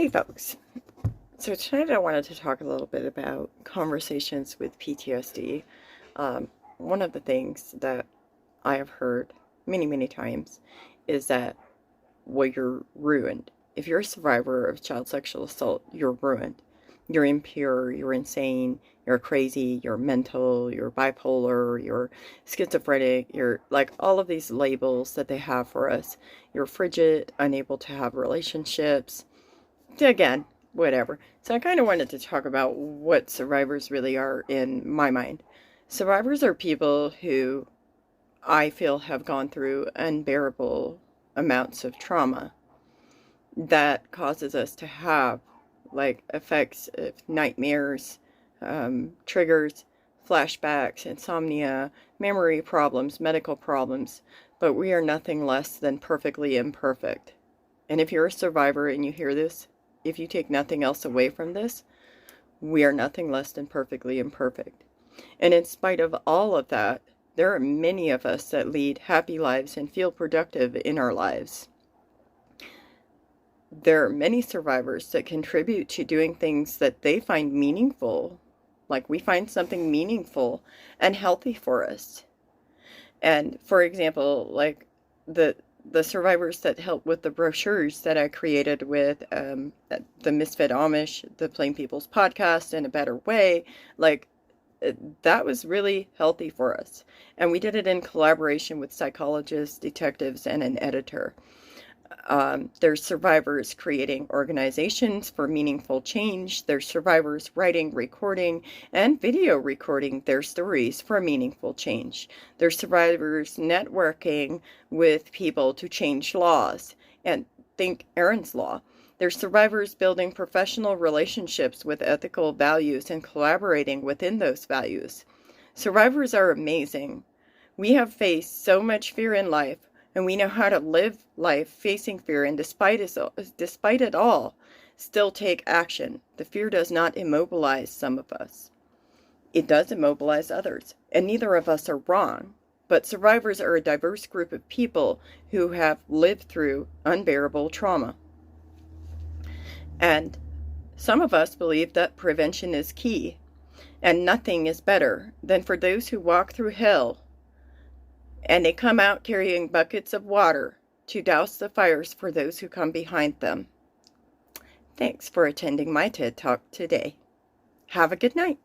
Hey folks, so tonight I wanted to talk a little bit about conversations with PTSD. One of the things that I have heard many times is that, well, you're ruined. If you're a survivor of child sexual assault, you're ruined. You're impure, you're insane, you're crazy, you're mental, you're bipolar, you're schizophrenic, you're like all of these labels that they have for us. You're frigid, unable to have relationships. Again, whatever. So I kind of wanted to talk about what survivors really are in my mind. Survivors are people who I feel have gone through unbearable amounts of trauma that causes us to have like effects of nightmares, triggers, flashbacks, insomnia, memory problems, medical problems, but we are nothing less than perfectly imperfect. And if you're a survivor and you hear this, if you take nothing else away from this, we are nothing less than perfectly imperfect. And in spite of all of that, there are many of us that lead happy lives and feel productive in our lives. There are many survivors that contribute to doing things that they find meaningful, like we find something meaningful and healthy for us. And for example, like the survivors that helped with the brochures that I created with the Misfit Amish, the Plain People's Podcast in a Better Way, like that was really healthy for us. And we did it in collaboration with psychologists, detectives, and an editor. There's survivors creating organizations for meaningful change. There's survivors writing, recording, and video recording their stories for meaningful change. There's survivors networking with people to change laws. And think Aaron's Law. There's survivors building professional relationships with ethical values and collaborating within those values. Survivors are amazing. We have faced so much fear in life, and we know how to live life facing fear, and despite it all, still take action. The fear does not immobilize some of us. It does immobilize others, and neither of us are wrong. But survivors are a diverse group of people who have lived through unbearable trauma. And some of us believe that prevention is key, and nothing is better than for those who walk through hell and they come out carrying buckets of water to douse the fires for those who come behind them. Thanks for attending my TED Talk today. Have a good night.